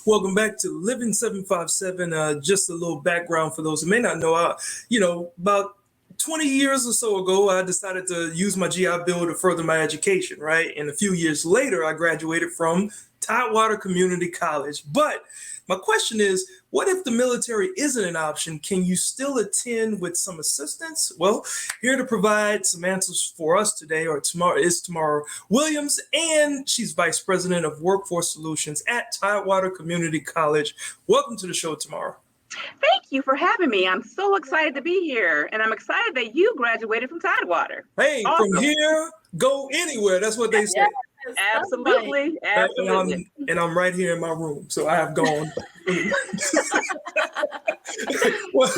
Welcome back to Living 757. Just a little background for those who may not know. About 20 years or so ago, I decided to use my GI Bill to further my education, right? And a few years later, I graduated from Tidewater Community College. But my question is, what if the military isn't an option? Can you still attend with some assistance? Well, here to provide some answers for us today is Tamara Williams, and she's Vice President of Workforce Solutions at Tidewater Community College. Welcome to the show, Tamara. Thank you for having me. I'm so excited to be here, and I'm excited that you graduated from Tidewater. Hey, awesome. From here, go anywhere. That's what they say. Yes, absolutely. Absolutely. And I'm right here in my room, so I have gone. well,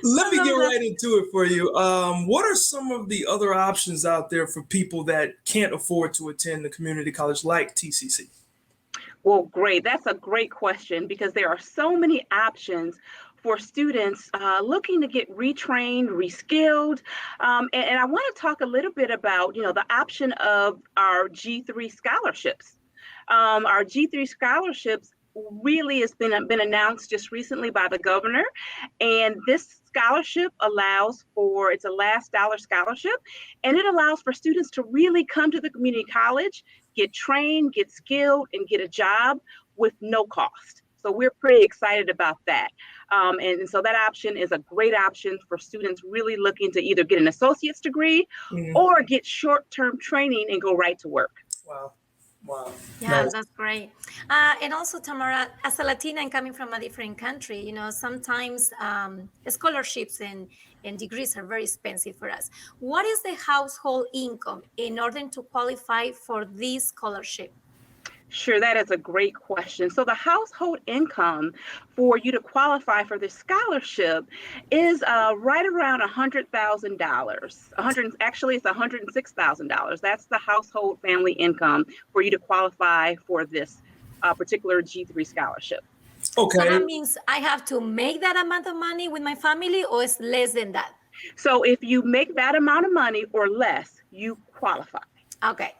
let me get right into it for you. What are some of the other options out there for people that can't afford to attend the community college like TCC? Well, great. That's a great question because there are so many options for students looking to get retrained, reskilled. And I want to talk a little bit about, the option of our G3 scholarships. Our G3 scholarships really has been announced just recently by the governor. And this scholarship it's a last dollar scholarship, and it allows for students to really come to the community college, get trained, get skilled, and get a job with no cost. So we're pretty excited about that. And so that option is a great option for students really looking to either get an associate's degree or get short-term training and go right to work. Wow. Yeah, that's great. And also, Tamara, as a Latina and coming from a different country, sometimes scholarships and degrees are very expensive for us. What is the household income in order to qualify for this scholarship? Sure, that is a great question. So the household income for you to qualify for this scholarship is right around $100,000. Actually, it's $106,000. That's the household family income for you to qualify for this particular G3 scholarship. Okay. So that means I have to make that amount of money with my family, or it's less than that? So if you make that amount of money or less, you qualify. Okay.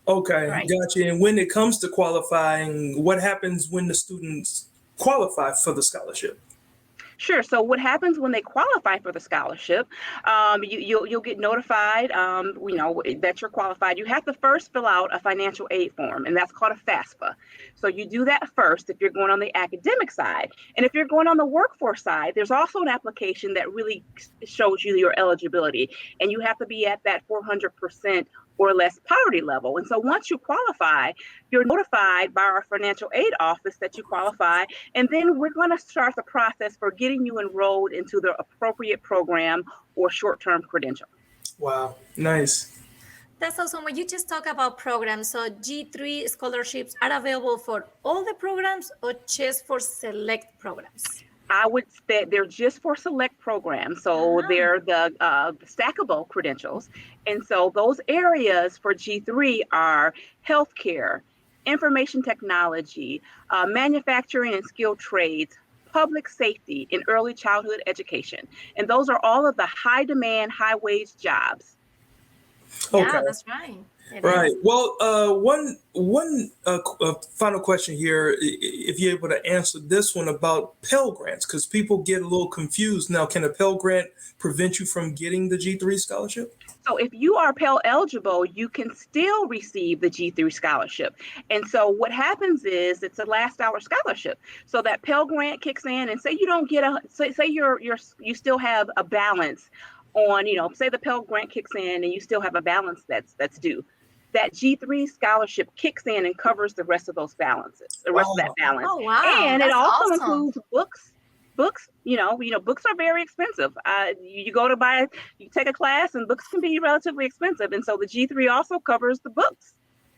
Okay, right. Gotcha. And when it comes to qualifying, what happens when the students qualify for the scholarship? Sure. So what happens when they qualify for the scholarship, you'll get notified, that you're qualified. You have to first fill out a financial aid form, and that's called a FAFSA. So you do that first if you're going on the academic side. And if you're going on the workforce side, there's also an application that really shows you your eligibility. And you have to be at that 400% or less poverty level. And so once you qualify, you're notified by our financial aid office that you qualify. And then we're going to start the process for getting you enrolled into the appropriate program or short-term credential. Wow, nice. That's awesome. When you just talk about programs, so G3 scholarships are available for all the programs or just for select programs? I would say they're just for select programs. So they're the stackable credentials. And so those areas for G3 are healthcare, information technology, manufacturing and skilled trades, public safety, and early childhood education. And those are all of the high demand, high wage jobs. Okay. Yeah, that's right. Right. Well, one final question here, if you're able to answer this one about Pell Grants, because people get a little confused. Now, can a Pell Grant prevent you from getting the G3 scholarship? So if you are Pell eligible, you can still receive the G3 scholarship. And so what happens is it's a last dollar scholarship. So that Pell Grant kicks in, and say you don't get say you still have a balance on, say the Pell Grant kicks in and you still have a balance that's due. That G3 scholarship kicks in and covers the rest of those balances, the rest of that balance. Oh, wow. And That's it also awesome. includes books. Books, books are very expensive. You take a class and books can be relatively expensive. And so the G3 also covers the books.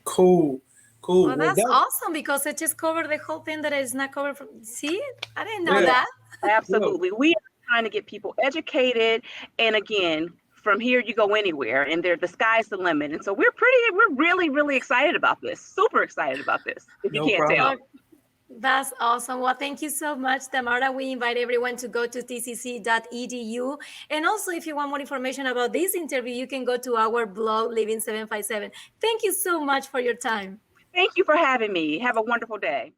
Cool. Well, that's awesome because it just covered the whole thing that is not covered from. See, I didn't know that. Absolutely. We are trying to get people educated. And again, from here you go anywhere, and the sky's the limit. And so we're really, really excited about this. Super excited about this. If you can't tell. That's awesome. Well, thank you so much, Tamara. We invite everyone to go to tcc.edu. And also, if you want more information about this interview, you can go to our blog, Living 757. Thank you so much for your time. Thank you for having me. Have a wonderful day.